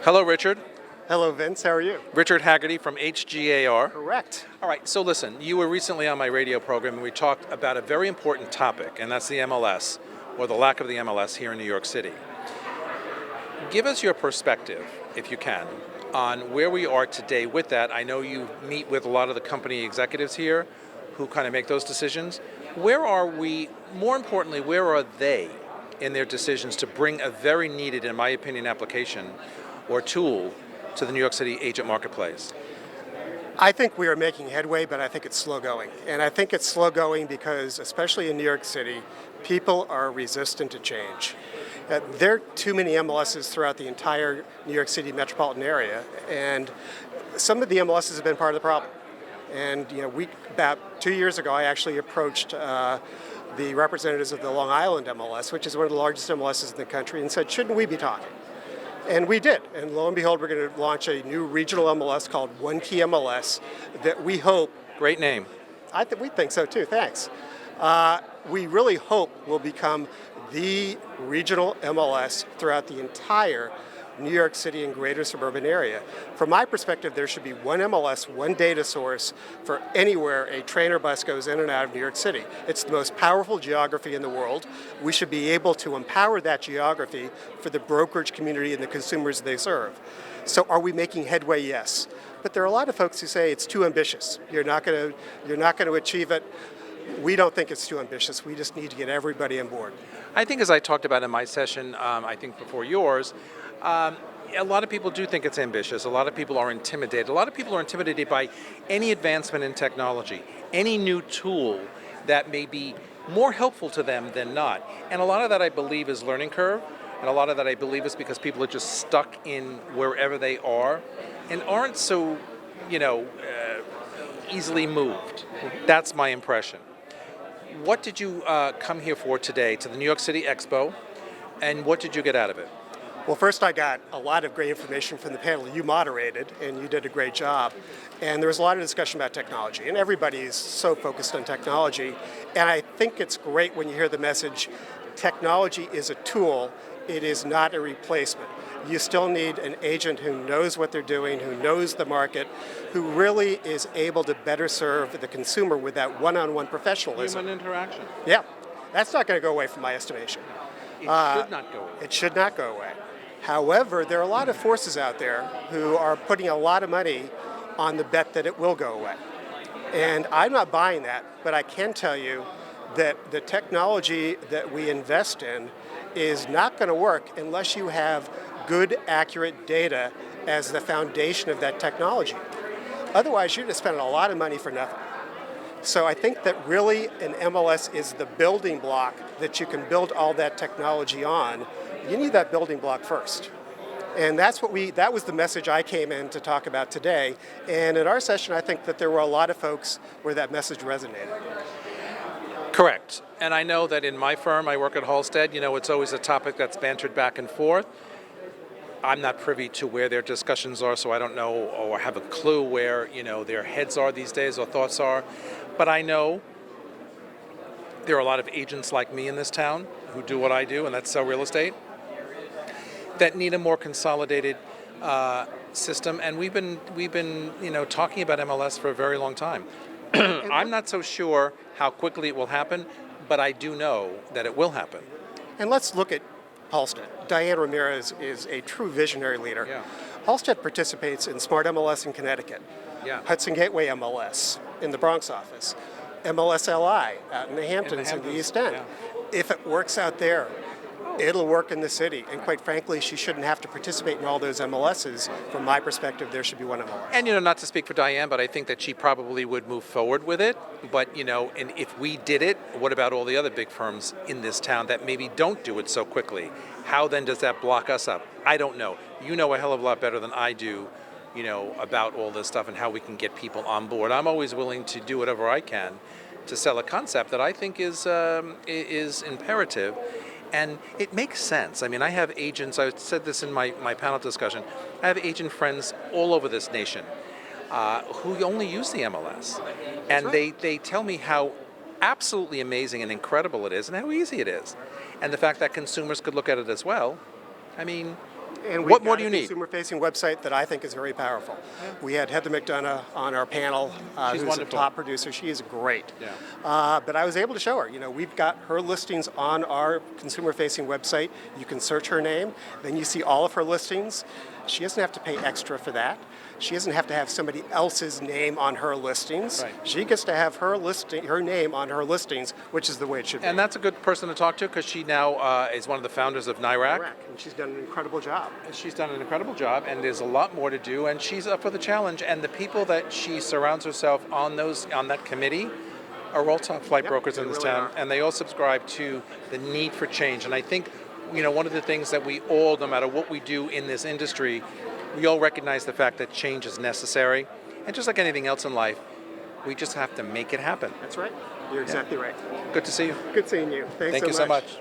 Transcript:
Hello, Richard. Hello, Vince. How are you? Richard Haggerty from HGAR. Correct. All right, so listen, you were recently on my radio program and we talked about a very important topic, and that's the MLS, or the lack of the MLS here in New York City. Give us your perspective, if you can, on where we are today with that. I know you meet with a lot of the company executives here who kind of make those decisions. Where are we, more importantly, where are they in their decisions to bring a very needed, in my opinion, application or tool to the New York City agent marketplace? I think we are making headway, but I think it's slow going. And I think it's slow going because, especially in New York City, people are resistant to change. There are too many MLSs throughout the entire New York City metropolitan area, and some of the MLSs have been part of the problem. And about 2 years ago, I actually approached the representatives of the Long Island MLS, which is one of the largest MLSs in the country, and said, shouldn't we be talking? And we did. And lo and behold, we're going to launch a new regional MLS called Key MLS that we hope... Great name. We think so too, thanks. We really hope will become the regional MLS throughout the entire New York City and greater suburban area. From my perspective, there should be one MLS, one data source for anywhere a train or bus goes in and out of New York City. It's the most powerful geography in the world. We should be able to empower that geography for the brokerage community and the consumers they serve. So are we making headway? Yes. But there are a lot of folks who say it's too ambitious. You're not going to achieve it. We don't think it's too ambitious. We just need to get everybody on board. I think, as I talked about in my session, I think before yours, a lot of people do think it's ambitious. A lot of people are intimidated. A lot of people are intimidated by any advancement in technology, any new tool that may be more helpful to them than not. And a lot of that, I believe, is learning curve. And a lot of that, I believe, is because people are just stuck in wherever they are and aren't so, easily moved. That's my impression. What did you come here for today to the New York City Expo, and what did you get out of it? Well, first I got a lot of great information from the panel you moderated, and you did a great job. And there was a lot of discussion about technology, and everybody's so focused on technology. And I think it's great when you hear the message, technology is a tool, it is not a replacement. You still need an agent who knows what they're doing, who knows the market, who really is able to better serve the consumer with that one-on-one professionalism. Human interaction. Yeah, that's not going to go away from my estimation. It should not go away. It should not go away. However, there are a lot of forces out there who are putting a lot of money on the bet that it will go away. And I'm not buying that, but I can tell you that the technology that we invest in is not going to work unless you have good, accurate data as the foundation of that technology. Otherwise, you're just spending a lot of money for nothing. So I think that really an MLS is the building block that you can build all that technology on. You need that building block first. And that was the message I came in to talk about today. And in our session, I think that there were a lot of folks where that message resonated. Correct. And I know that in my firm, I work at Halstead, it's always a topic that's bantered back and forth. I'm not privy to where their discussions are, so I don't know or have a clue where, their heads are these days or thoughts are. But I know there are a lot of agents like me in this town who do what I do, and that's sell real estate, that need a more consolidated system. And we've been talking about MLS for a very long time. I'm not so sure how quickly it will happen, but I do know that it will happen. And let's look at Halstead. Diane Ramirez is a true visionary leader. Yeah. Halstead participates in Smart MLS in Connecticut, Yeah. Hudson Gateway MLS in the Bronx office, MLSLI out in the Hamptons in the East End. Yeah. If it works out there, it'll work in the city. And quite frankly, she shouldn't have to participate in all those MLSs. From my perspective, there should be one MLS. And, not to speak for Diane, but I think that she probably would move forward with it. But, and if we did it, what about all the other big firms in this town that maybe don't do it so quickly? How then does that block us up? I don't know. You know a hell of a lot better than I do, about all this stuff and how we can get people on board. I'm always willing to do whatever I can to sell a concept that I think is imperative. And it makes sense. I mean, I have agents, I said this in my panel discussion, I have agent friends all over this nation who only use the MLS. And they tell me how absolutely amazing and incredible it is and how easy it is. And the fact that consumers could look at it as well, I mean, And we've What more got do you a need? consumer-facing website that I think is very powerful. We had Heather McDonough on our panel, She's who's wonderful. a top producer. She is great. Yeah. But I was able to show her. We've got her listings on our consumer-facing website. You can search her name. Then you see all of her listings. She doesn't have to pay extra for that. She doesn't have to have somebody else's name on her listings. Right. She gets to have her name on her listings, which is the way it should be. And that's a good person to talk to because she now is one of the founders of NYRAC. Correct. And she's done an incredible job. She's done an incredible job, and there's a lot more to do, and she's up for the challenge. And the people that she surrounds herself on that committee are all top flight brokers in they this really town, are. and they all subscribe to the need for change. And I think, one of the things that we all, no matter what we do in this industry, we all recognize the fact that change is necessary. And just like anything else in life, we just have to make it happen. That's right. You're exactly right. Good to see you. Good seeing you. Thanks Thank so you so much. much.